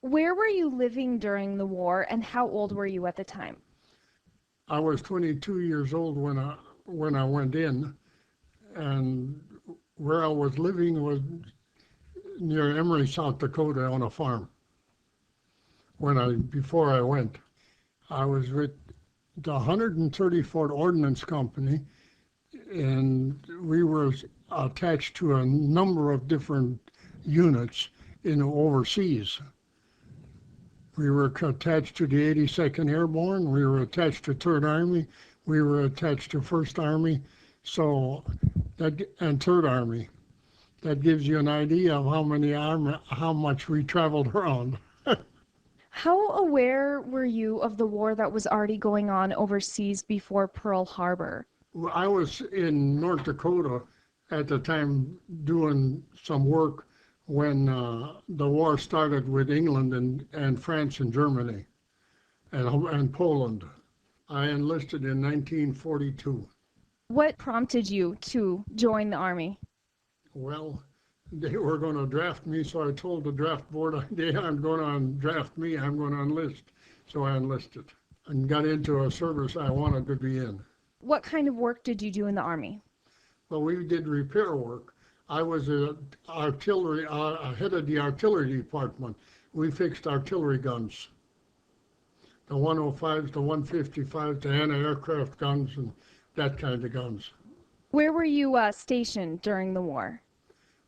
Where were you living during the war, and how old were you at the time? I was 22 years old when I went in, and where I was living was near Emery, South Dakota, on a farm. Before I went, I was with the 134th Ordnance Company, and we were attached to a number of different units in overseas. We were attached to the 82nd Airborne. We were attached to 3rd Army. We were attached to 1st Army. So and 3rd Army. That gives you an idea of how much we traveled around. How aware were you of the war that was already going on overseas before Pearl Harbor? I was in North Dakota at the time doing some work when the war started with England and France and Germany and Poland. I enlisted in 1942. What prompted you to join the Army? Well, they were going to draft me, so I told the draft board they aren't going to draft me, I'm going to enlist. So I enlisted and got into a service I wanted to be in. What kind of work did you do in the Army? Well, we did repair work. I was head of the artillery department. We fixed artillery guns, the 105s, the 155s, the anti-aircraft guns, and that kind of guns. Where were you stationed during the war?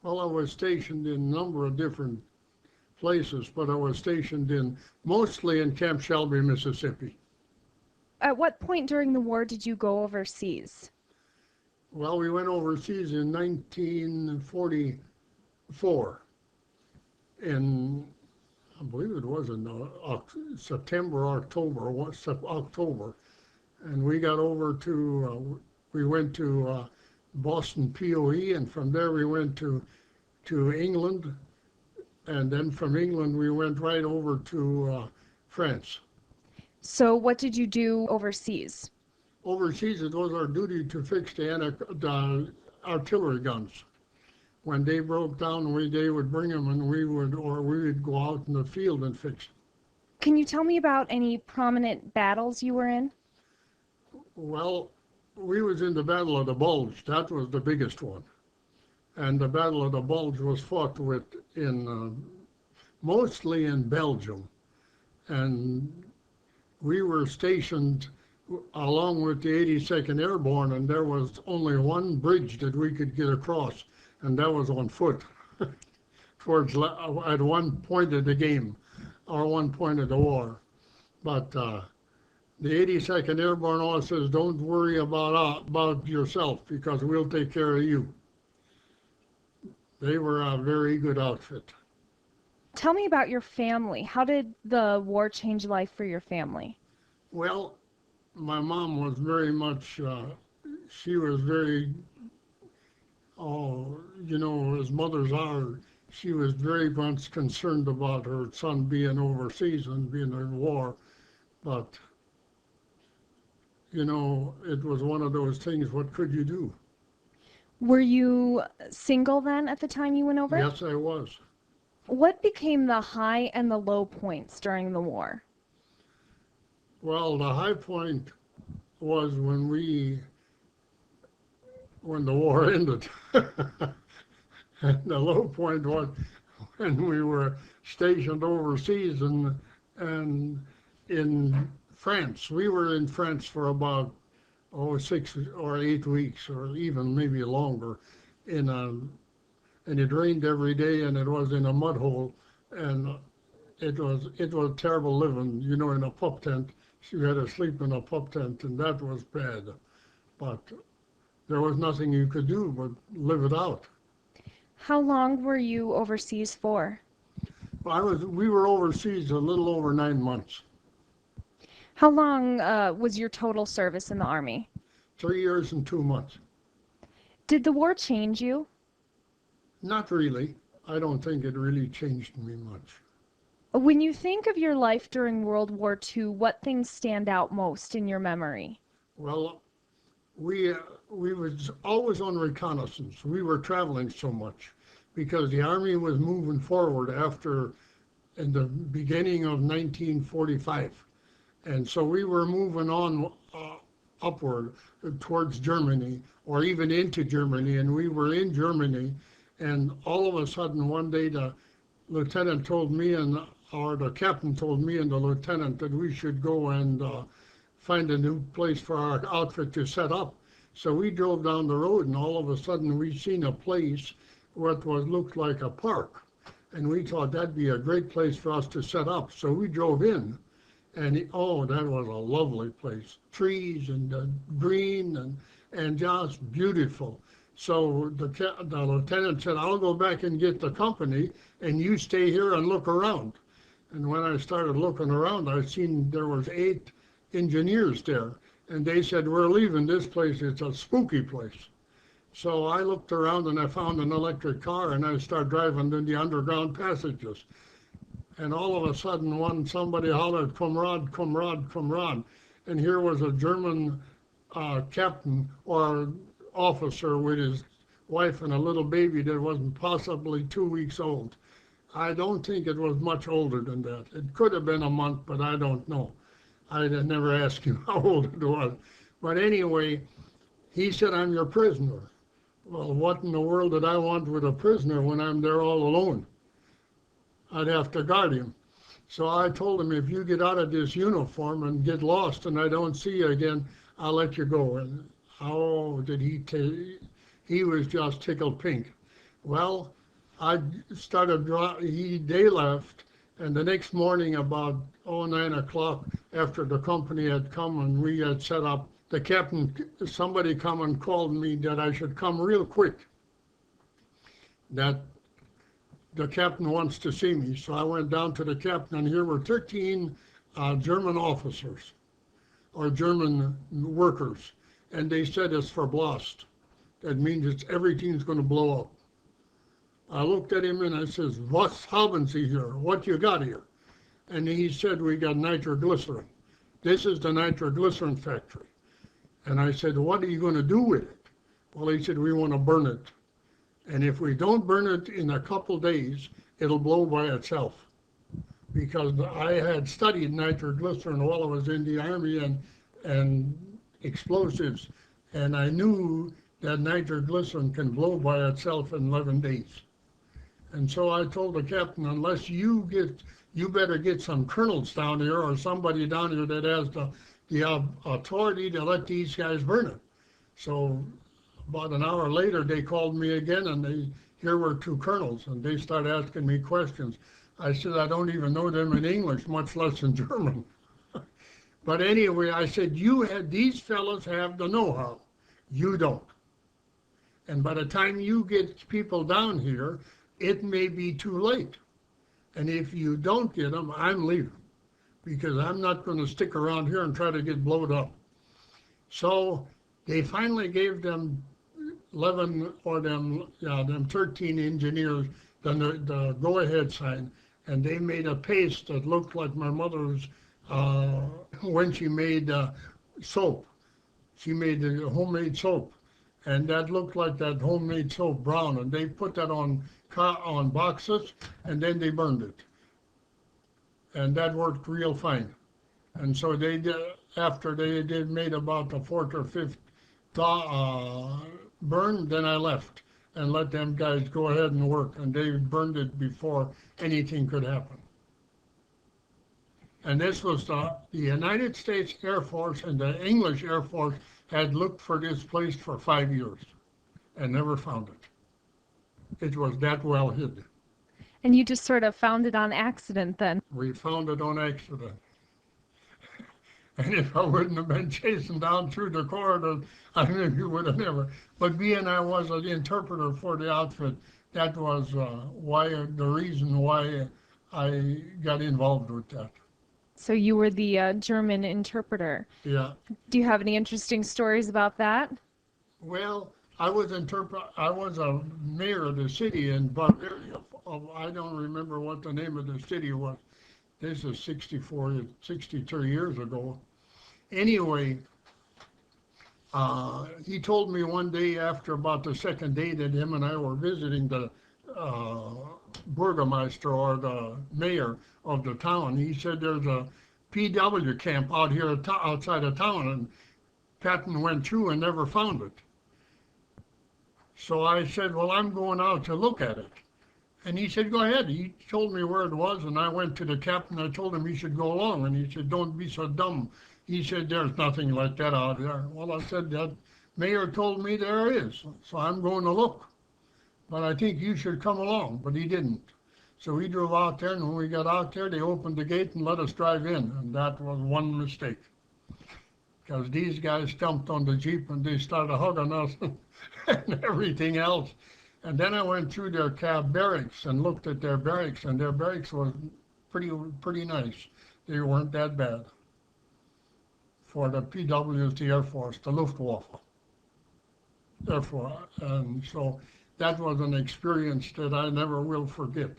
Well, I was stationed in a number of different places, but I was stationed mostly in Camp Shelby, Mississippi. At what point during the war did you go overseas? Well, we went overseas in 1944. In, I believe it was in September, October, and we got over we went to Boston POE, and from there we went to England, and then from England we went right over to France. So what did you do overseas? Overseas, it was our duty to fix the artillery guns. When they broke down, they would bring them, and we would go out in the field and fix them. Can you tell me about any prominent battles you were in? Well, we was in the Battle of the Bulge. That was the biggest one, and the Battle of the Bulge was fought mostly in Belgium, and we were stationed along with the 82nd Airborne, and there was only one bridge that we could get across, and that was on foot at one point of the game or one point of the war. But the 82nd Airborne always says, "Don't worry about yourself because we'll take care of you." They were a very good outfit. Tell me about your family. How did the war change life for your family? Well, my mom was very much, she was very, as mothers are, she was very much concerned about her son being overseas and being in war. But, it was one of those things, what could you do? Were you single then at the time you went over? Yes, I was. What became the high and the low points during the war? Well, the high point was when the war ended. And the low point was when we were stationed overseas and in France. We were in France for about 6 or 8 weeks, or even maybe longer. In a, and it rained every day, and it was in a mud hole, and it was terrible living, in a pup tent. She had to sleep in a pup tent, and that was bad. But there was nothing you could do but live it out. How long were you overseas for? We were overseas a little over 9 months, How long was your total service in the Army? 3 years and 2 months. Did the war change you? Not really. I don't think it really changed me much. When you think of your life during World War II, what things stand out most in your memory? Well, we was always on reconnaissance. We were traveling so much because the Army was moving forward after in the beginning of 1945. And so we were moving on upward towards Germany or even into Germany. And we were in Germany. And all of a sudden, one day, the lieutenant told me, or the captain told me and the lieutenant that we should go and find a new place for our outfit to set up. So we drove down the road, and all of a sudden we seen a place what was looked like a park, and we thought that'd be a great place for us to set up. So we drove in, and oh, that was a lovely place, trees and green and just beautiful. So the lieutenant said, "I'll go back and get the company, and you stay here and look around." And when I started looking around, I seen there was 8 engineers there, and they said, "We're leaving this place. It's a spooky place." So I looked around and I found an electric car, and I started driving in the underground passages. And all of a sudden, somebody hollered, "Comrade, comrade, comrade!" And here was a German captain or officer with his wife and a little baby that wasn't possibly 2 weeks old. I don't think it was much older than that. It could have been a month, but I don't know. I never asked him how old it was. But anyway, he said, "I'm your prisoner." Well, what in the world did I want with a prisoner when I'm there all alone? I'd have to guard him. So I told him, "If you get out of this uniform and get lost and I don't see you again, I'll let you go." And oh, did he was just tickled pink. Well, I started, they left, and the next morning about 9 o'clock, after the company had come and we had set up, the captain, somebody come and called me that I should come real quick, that the captain wants to see me. So I went down to the captain, and here were 13 German officers or German workers, and they said it's verblast. That means everything's going to blow up. I looked at him and I says, "Was haben Sie here? What you got here?" And he said, "We got nitroglycerin. This is the nitroglycerin factory." And I said, "What are you going to do with it?" Well, he said, "We want to burn it. And if we don't burn it in a couple days, it'll blow by itself." Because I had studied nitroglycerin while I was in the Army and explosives, and I knew that nitroglycerin can blow by itself in 11 days. And so I told the captain, "Unless you better get some colonels down here or somebody down here that has the authority to let these guys burn it." So about an hour later, they called me again, and here were 2 colonels, and they started asking me questions. I said, "I don't even know them in English, much less in German." But anyway, I said, "These fellows have the know-how. You don't. And by the time you get people down here, it may be too late. And if you don't get them, I'm leaving, because I'm not going to stick around here and try to get blowed up." So they finally gave them 11 or them 13 engineers the go-ahead sign, and they made a paste that looked like my mother's when she made soap. She made the homemade soap, and that looked like that homemade soap, brown, and they put that on boxes, and then they burned it. And that worked real fine. And so they did, after they did made about the 4th or 5th burn, then I left and let them guys go ahead and work, and they burned it before anything could happen. And this was the United States Air Force, and the English Air Force had looked for this place for 5 years and never found it. It was that well hid. And you just sort of found it on accident then. We found it on accident. And if I wouldn't have been chasing down through the corridor, I maybe would have never. But being I was an interpreter for the outfit, that was the reason why I got involved with that. So you were the German interpreter. Yeah. Do you have any interesting stories about that? Well, I was a mayor of the city in Bavaria. I don't remember what the name of the city was. This is 63 years ago. Anyway, he told me one day after about the second day that him and I were visiting the burgomaster or the mayor of the town. He said there's a PW camp out here outside of town, and Patton went through and never found it. So I said, well, I'm going out to look at it. And he said, go ahead. He told me where it was, and I went to the captain. I told him he should go along, and he said, don't be so dumb. He said, there's nothing like that out there. Well, I said, that mayor told me there is, so I'm going to look. But I think you should come along, but he didn't. So we drove out there, and when we got out there, they opened the gate and let us drive in, and that was one mistake. Because these guys jumped on the Jeep and they started hugging us and everything else. And then I went through their cab barracks and looked at their barracks, and their barracks was pretty nice. They weren't that bad for the PWs, the Air Force, the Luftwaffe. Therefore, and so that was an experience that I never will forget.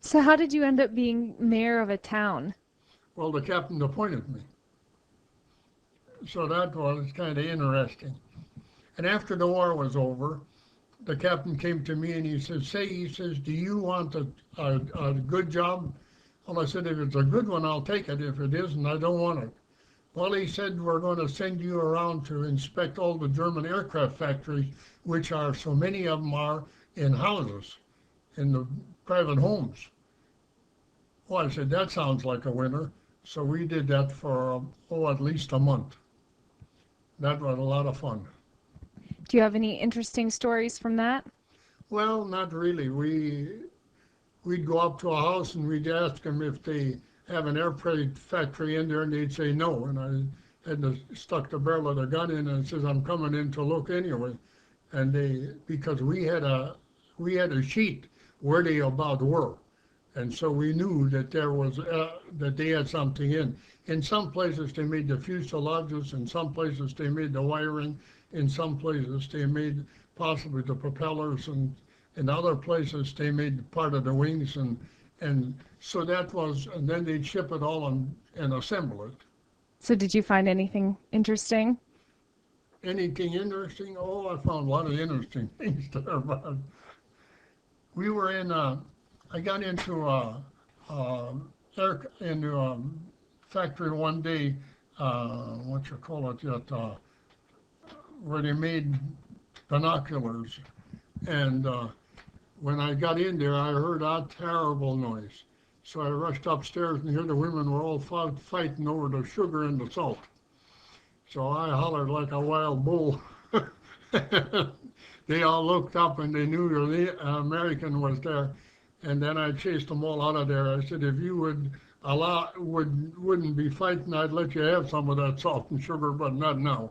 So how did you end up being mayor of a town? Well, the captain appointed me. So that was kind of interesting. And after the war was over, the captain came to me and he says, do you want a good job? Well, I said, if it's a good one, I'll take it. If it isn't, I don't want it. Well, he said, we're going to send you around to inspect all the German aircraft factories, which are, so many of them are in houses, in the private homes. Well, I said, that sounds like a winner. So we did that for, at least a month. That was a lot of fun. Do you have any interesting stories from that? Well, not really. We'd go up to a house and we'd ask them if they have an airplane factory in there, and they'd say no. And I had stuck the barrel of the gun in and says, I'm coming in to look anyway. And because we had a sheet where they about were. And so we knew that there was, that they had something in. In some places they made the fuselages, in some places they made the wiring, in some places they made possibly the propellers, and in other places they made part of the wings, and so that was, and then they'd ship it all and assemble it. So did you find anything interesting? Anything interesting? Oh, I found a lot of interesting things there, but we were I got into a factory one day, where they made binoculars. And when I got in there, I heard a terrible noise. So I rushed upstairs and here the women were all fighting over the sugar and the salt. So I hollered like a wild bull. They all looked up and they knew the American was there. And then I chased them all out of there. I said, if you wouldn't be fighting, I'd let you have some of that salt and sugar, but not now.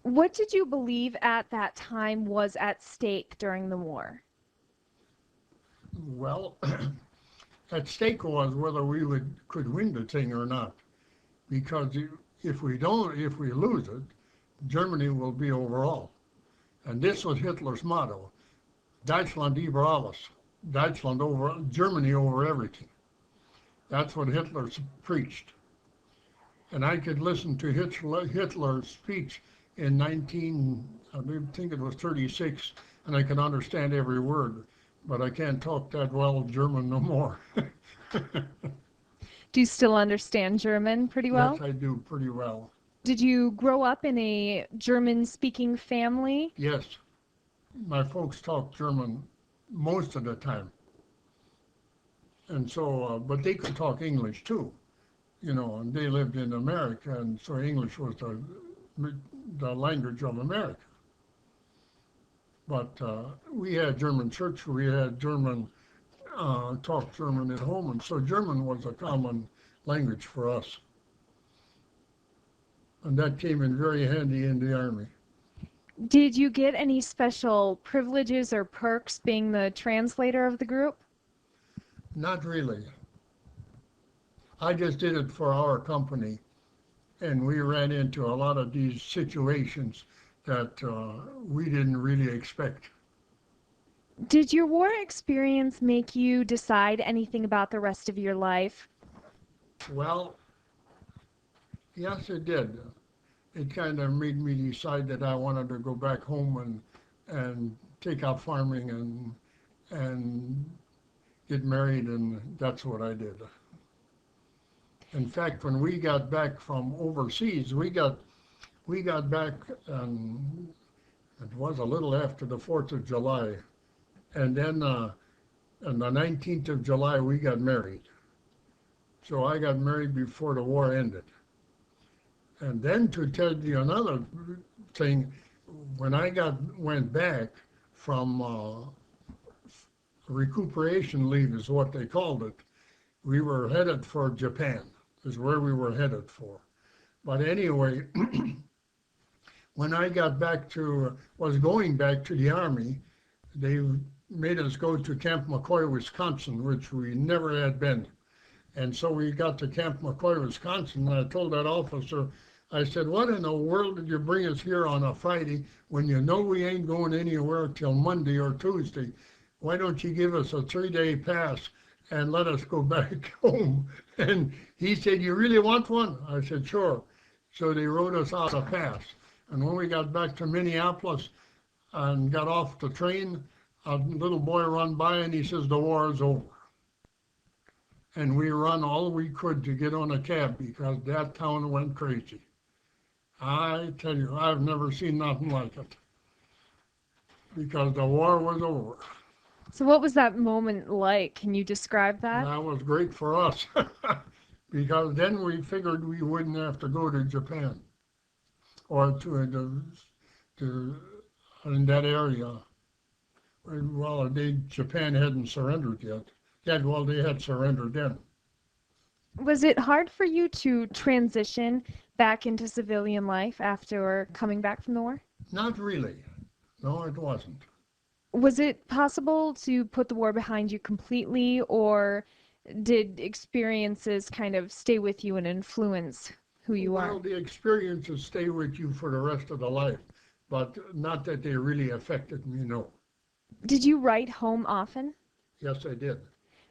What did you believe at that time was at stake during the war? Well, at stake was whether we could win the thing or not. Because if we lose it, Germany will be over all. And this was Hitler's motto, Deutschland über alles. Germany over everything. That's what Hitler preached. And I could listen to Hitler's speech in I think it was 36, and I could understand every word, but I can't talk that well German no more. Do you still understand German pretty well? Yes, I do pretty well. Did you grow up in a German-speaking family? Yes. My folks talked German most of the time. And so, but they could talk English too, and they lived in America, and so English was the language of America. But we had German church, we had German, talked German at home, and so German was a common language for us. And that came in very handy in the Army. Did you get any special privileges or perks being the translator of the group? Not really. I just did it for our company, and we ran into a lot of these situations that we didn't really expect. Did your war experience make you decide anything about the rest of your life? Well, yes, it did. It kind of made me decide that I wanted to go back home and take up farming and get married, and that's what I did. In fact, when we got back from overseas, we got back, and it was a little after the 4th of July, and then on the 19th of July we got married. So I got married before the war ended. And then to tell you another thing, when I went back from recuperation leave is what they called it, we were headed for Japan, is where we were headed for. But anyway, when I was going back to the Army, they made us go to Camp McCoy, Wisconsin, which we never had been. And so we got to Camp McCoy, Wisconsin, and I told that officer, I said, what in the world did you bring us here on a Friday when you know we ain't going anywhere till Monday or Tuesday? Why don't you give us a 3-day pass and let us go back home? And he said, you really want one? I said, sure. So they wrote us out a pass. And when we got back to Minneapolis and got off the train, a little boy run by and he says, the war is over. And we run all we could to get on a cab because that town went crazy. I tell you, I've never seen nothing like it because the war was over. So what was that moment like? Can you describe that? That was great for us because then we figured we wouldn't have to go to Japan or to in that area. Well, Japan hadn't surrendered yet. Well, they had surrendered then. Was it hard for you to transition back into civilian life after coming back from the war? Not really. No, it wasn't. Was it possible to put the war behind you completely, or did experiences kind of stay with you and influence who you are? Well, the experiences stay with you for the rest of the life, but not that they really affected me, no. Did you write home often? Yes, I did.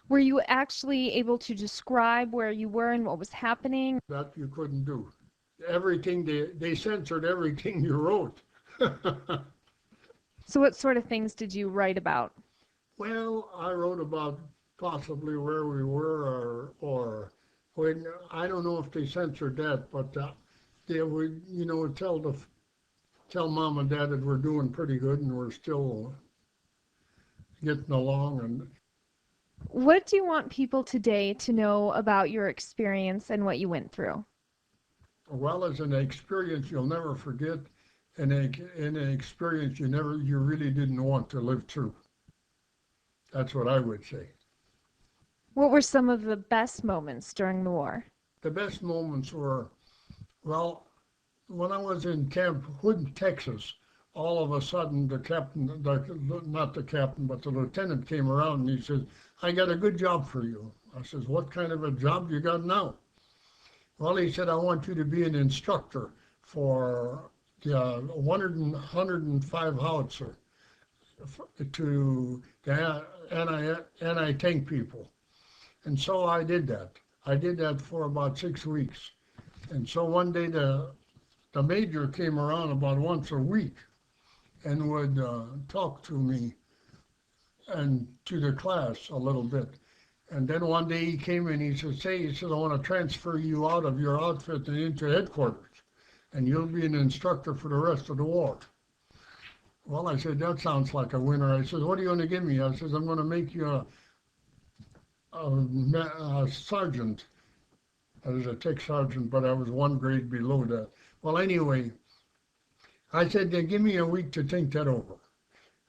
Were you actually able to describe where you were and what was happening? That you couldn't do. Everything, they censored everything you wrote. So what sort of things did you write about? Well, I wrote about possibly where we were or when, I don't know if they censored that, but they would, tell mom and dad that we're doing pretty good and we're still getting along. And What do you want people today to know about your experience and what you went through? well, as an experience you'll never forget, and an experience you really didn't want to live through. That's what I would say. What were some of the best moments during the war? The best moments were, well, when I was in Camp Hood, Texas, all of a sudden the captain, not the captain, but the lieutenant came around and he says, I got a good job for you. I says, what kind of a job you got now? Well, he said, I want you to be an instructor for the 105 howitzer to the anti-tank people. And so I did that. I did that for about 6 weeks. And so one day the major came around about once a week and would talk to me and to the class a little bit. And then one day he came in, he said, I want to transfer you out of your outfit and into headquarters, and you'll be an instructor for the rest of the war. Well, I said, that sounds like a winner. I said, what are you going to give me? I said, I'm going to make you a sergeant. I was a tech sergeant, but I was one grade below that. Well, anyway, I said, give me a week to think that over.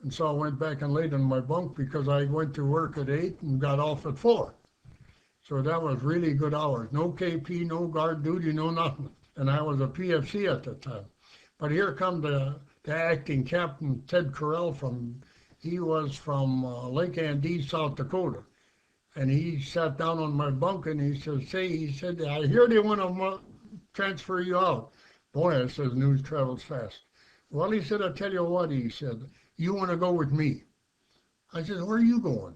And so I went back and laid in my bunk because I went to work at 8 and got off at 4. So that was really good hours. No KP, no guard duty, no nothing. And I was a PFC at the time. But here come the acting captain, Ted Correll, he was from Lake Andes, South Dakota. And he sat down on my bunk and he said, I hear they want to transfer you out. Boy, I says, news travels fast. Well, he said, I'll tell you what, he said, you want to go with me? I said, where are you going?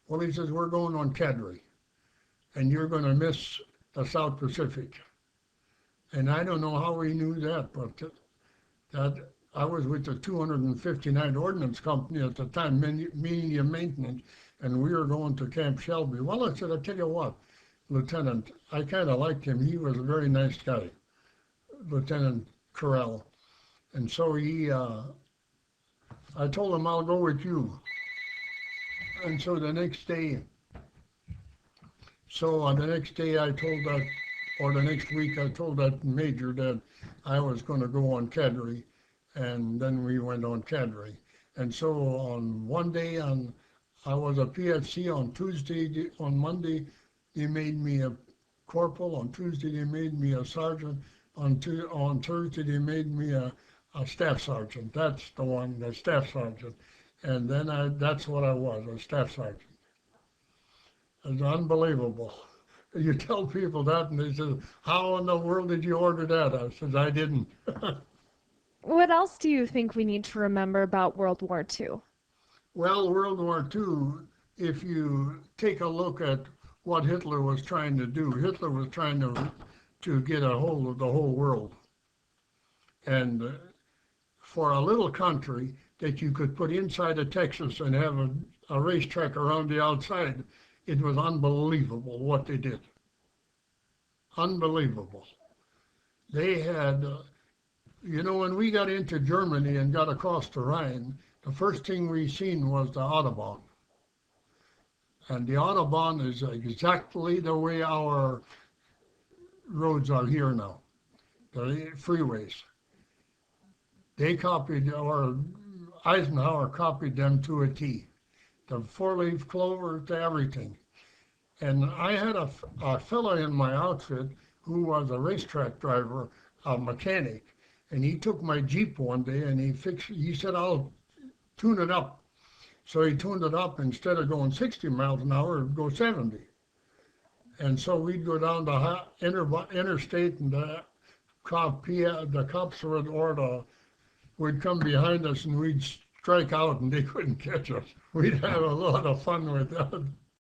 Well, he says, we're going on Cadre, and you're going to miss the South Pacific. And I don't know how he knew that, but that I was with the 259 Ordnance Company at the time, medium maintenance, and we were going to Camp Shelby. Well, I said, I tell you what, Lieutenant, I kind of liked him. He was a very nice guy, Lieutenant Corral. And so I told him, I'll go with you. And so the next day, I told that, or the next week, I told that major that I was going to go on Cadre, and then we went on Cadre. And so on one day, I was a PFC on Tuesday. On Monday, they made me a corporal. On Tuesday, they made me a sergeant. On Thursday, they made me a staff sergeant. That's the one, the staff sergeant. And then that's what I was, a staff sergeant. It's unbelievable. You tell people that, and they say, how in the world did you order that? I said, I didn't. What else do you think we need to remember about World War II? Well, World War II, if you take a look at what Hitler was trying to do, Hitler was trying to get a hold of the whole world. And for a little country that you could put inside of Texas and have a racetrack around the outside, it was unbelievable what they did. Unbelievable. They had, when we got into Germany and got across the Rhine, the first thing we seen was the Autobahn. And the Autobahn is exactly the way our roads are here now, the freeways. They copied, or Eisenhower copied them to a T. The four-leaf clover to everything. And I had a fellow in my outfit who was a racetrack driver, a mechanic, and he took my Jeep one day and he said, I'll tune it up. So he tuned it up. Instead of going 60 miles an hour, it'd go 70. And so we'd go down the interstate, and the cops would come behind us, and we'd strike out and they couldn't catch us. We'd have a lot of fun with that.